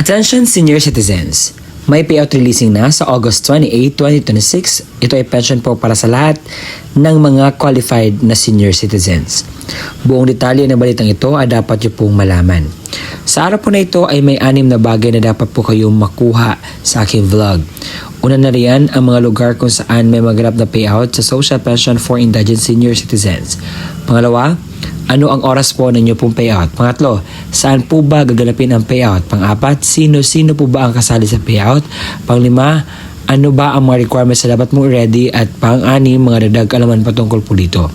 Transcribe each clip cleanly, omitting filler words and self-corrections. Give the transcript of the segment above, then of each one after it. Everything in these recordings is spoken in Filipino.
Attention senior citizens! May payout releasing na sa August 28, 2026. Ito ay pension po para sa lahat ng mga qualified na senior citizens. Buong detalye ng balitang ito ay dapat niyo pong malaman. Sa araw po na ito ay may 6 na bagay na dapat po kayong makuha sa aking vlog. Una na riyan ang mga lugar kung saan may maganap na payout sa social pension for indigent senior citizens. Pangalawa, ano ang oras po ninyo pong payout? Pangatlo, saan po ba gaganapin ang payout? Pang-apat, sino po ba ang kasali sa payout? Pang-5, ano ba ang mga requirements na dapat mong ready? At pang-6, mga dagdag kaalaman patungkol po dito.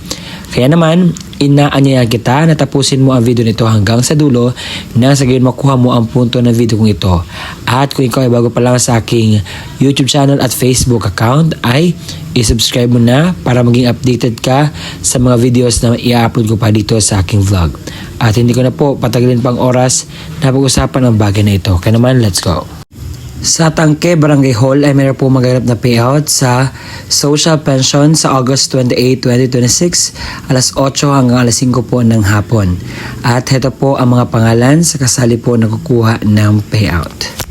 Kaya naman, inaanyayahan kita na tapusin mo ang video nito hanggang sa dulo nang sa gayon makuha mo ang punto ng video kong ito. At kung ikaw ay bago pa lang sa aking YouTube channel at Facebook account ay i-subscribe mo na para maging updated ka sa mga videos na i-upload ko pa dito sa aking vlog. At hindi ko na po patagalin pang oras na pag-usapan ang bagay na ito. Kaya naman, let's go! Sa Tangke Barangay Hall ay mayroon po maganap na payout sa social pension sa August 28, 2026, alas 8 hanggang alas 5 po ng hapon. At ito po ang mga pangalan sa kasali po na kukuha ng payout.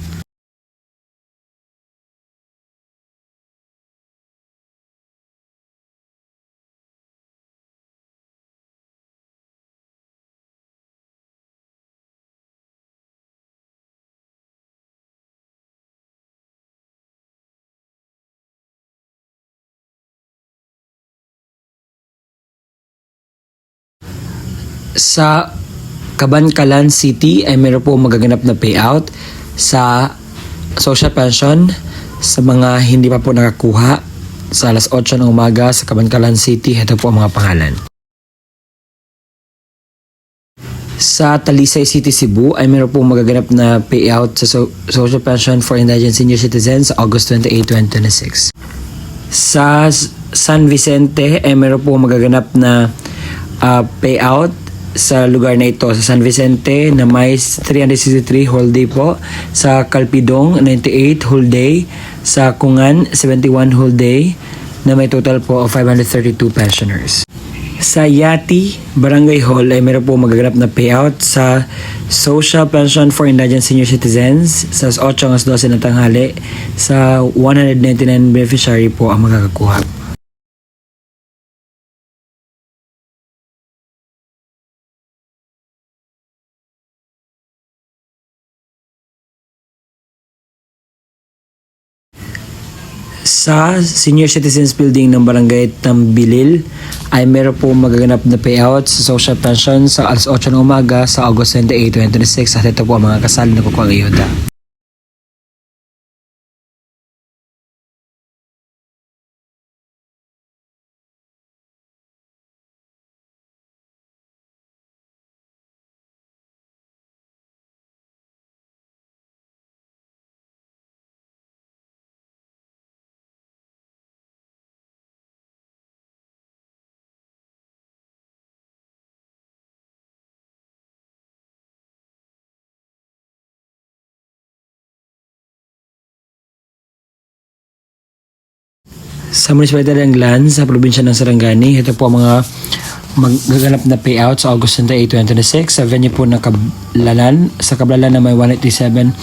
Sa Cabancalan City ay mayroon po magaganap na payout sa social pension sa mga hindi pa po nakakuha sa alas 8 ng umaga sa Cabancalan City. Ito po ang mga pangalan. Sa Talisay City, Cebu ay mayroon po magaganap na payout sa social pension for indigent senior citizens sa August 28, 2026. Sa San Vicente ay mayroon po magaganap na payout sa lugar na ito sa San Vicente na may 363 whole day po, sa Calpidong 98 whole day, sa Kungan 71 whole day na may total po of 532 pensioners. Sa Yati Barangay Hall ay meron po magaganap na payout sa social pension for indigent senior citizens sa 8 hanggang 12 ng tanghali. Sa 199 beneficiary po ang magkakakuha. Sa Senior Citizens Building ng Barangay Tambilil ay meron po magaganap na payout sa social pension sa alas 8 ng umaga sa August 28, 2026 at ito po ang mga kasali na kukuha ng ayuda. Sa Municipalidad ng Glan sa probinsya ng Sarangani, ito po ang mga magaganap na payout sa August 28, 2026 sa venue po ng Kablalan. Sa Kablalan na may 187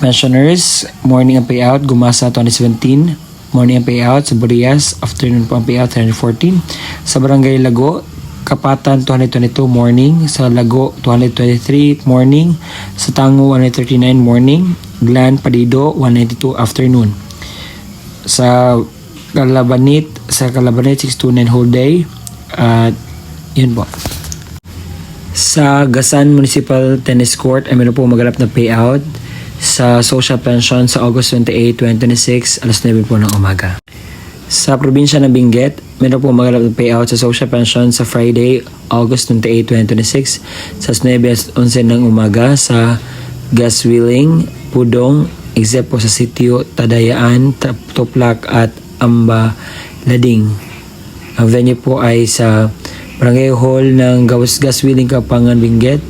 pensioners, morning ang payout, Gumasa 2017, morning ang payout, sa Burias, afternoon po ang payout 314, sa Barangay Lago, Kapatan 2022 morning, sa Lago 2023 morning, sa Tango 139 morning, Glan Padido 192 afternoon. Sa Calabanit 629 whole day at yun po. Sa Gasan Municipal Tennis Court ay meron po maganap na payout sa social pension sa August 28, 2026 alas 9 po ng umaga. Sa probinsya ng Benguet, meron po maganap na payout sa social pension sa Friday, August 28, 2026 sa 9 11 ng umaga sa Gaswiling, Pudong, except po sa sitio Tadayaan, Toplak at Amba Lading. Ang venue po ay sa Barangay Hall ng Gaswiling, Kapangan, Benguet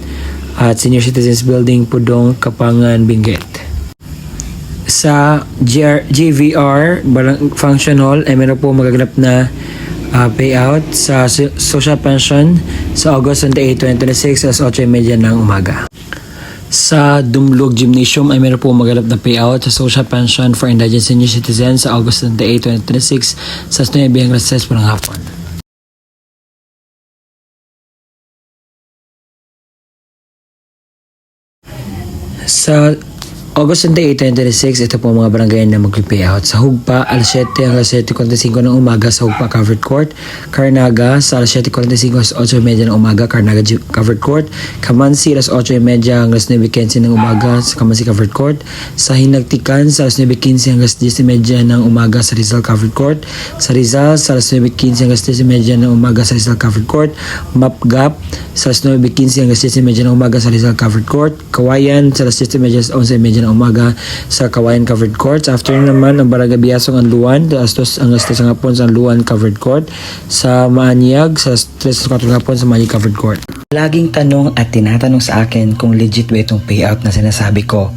at Senior Citizens Building, Pudong, Kapangan, Benguet. Sa GVR Function Hall ay meron po magaganap na payout sa social pension sa August 28, 2026 alas 8:30 ng umaga. Sa Dumlog Gymnasium ay meron po maganap na payout sa social pension for indigent senior citizens sa August 28, 2026 sa 9 hanggang 6 po ng hapon. Sa August 28, 2026, ito po ang mga barangay na mag-payout. Sa Hugpa, alas 7 hanggang 7:45 ng umaga sa Hugpa Covered Court. Carnaga, sa alas 7:45 hanggang 8:30 ng umaga, Carnaga Covered Court. Kamansi, alas 8:30 hanggang 9:15 ng umaga sa Kamansi Covered Court. Sa Hinagtikan, sa alas 9:15 hanggang 10:30 ng umaga sa Rizal Covered Court. Sa Rizal, sa alas 9:15 hanggang 10:30 ng umaga sa Rizal Covered Court. Mapgap, sa alas 9:15 hanggang 10:30 ng umaga sa Rizal Covered Court. Kawayan, sa alas 10:30 hanggang 11:30 ng umaga sa Kawayan Covered Court. Sa afternoon naman, ang Barangay Biasong Anluan, alas 2 hanggang 3 ng hapon sa Anluan Covered Court. Sa Maanyag, sa 3 hanggang 4 ng hapon sa Maanyag Covered Court. Laging tanong at tinatanong sa akin kung legit ba itong payout na sinasabi ko.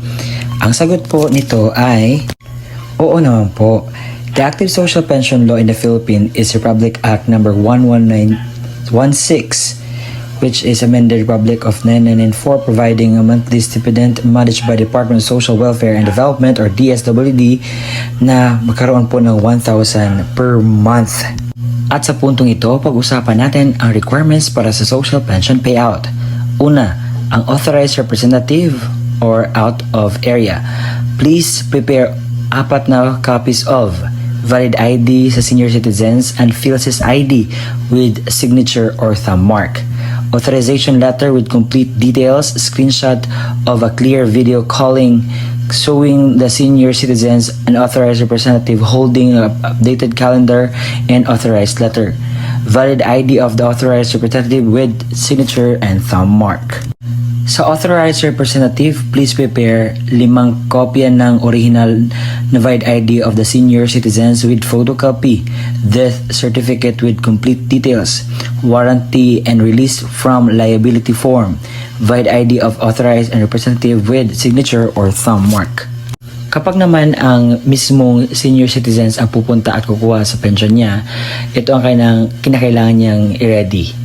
Ang sagot po nito ay, oo naman po. The active social pension law in the Philippines is Republic Act number 11916, which is amended Republic of 1994, providing a monthly stipend managed by Department of Social Welfare and Development or DSWD na magkaroon po ng 1,000 per month. At sa puntong ito, pag-usapan natin ang requirements para sa social pension payout. Una, ang authorized representative or out of area. Please prepare 4 na copies of valid ID sa senior citizens and PhilSys ID with signature or thumb mark. Authorization letter with complete details, screenshot of a clear video calling showing the senior citizens an authorized representative holding an updated calendar and authorized letter. Valid ID of the authorized representative with signature and thumb mark. Sa authorized representative, please prepare 5 kopya ng original na valid ID of the senior citizens with photocopy, death certificate with complete details, warranty and release from liability form, valid ID of authorized and representative with signature or thumb mark. Kapag naman ang mismong senior citizens ang pupunta at kukuha sa pension niya, ito ang kinakailangan niyang i-ready.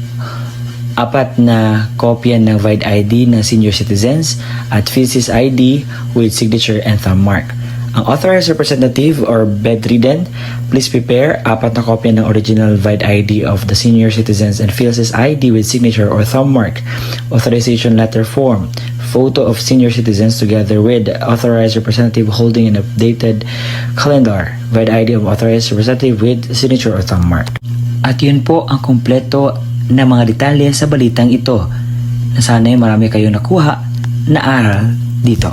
4 na kopya ng valid ID ng senior citizens at PhilSys ID with signature and thumb mark. Ang authorized representative or bedridden, please prepare 4 na kopya ng original valid ID of the senior citizens and PhilSys ID with signature or thumb mark, authorization letter form, photo of senior citizens together with authorized representative holding an updated calendar, valid ID of authorized representative with signature or thumb mark. At yun po ang kumpleto na mga detalye sa balitang ito na sana'y marami kayong nakuha na aral dito.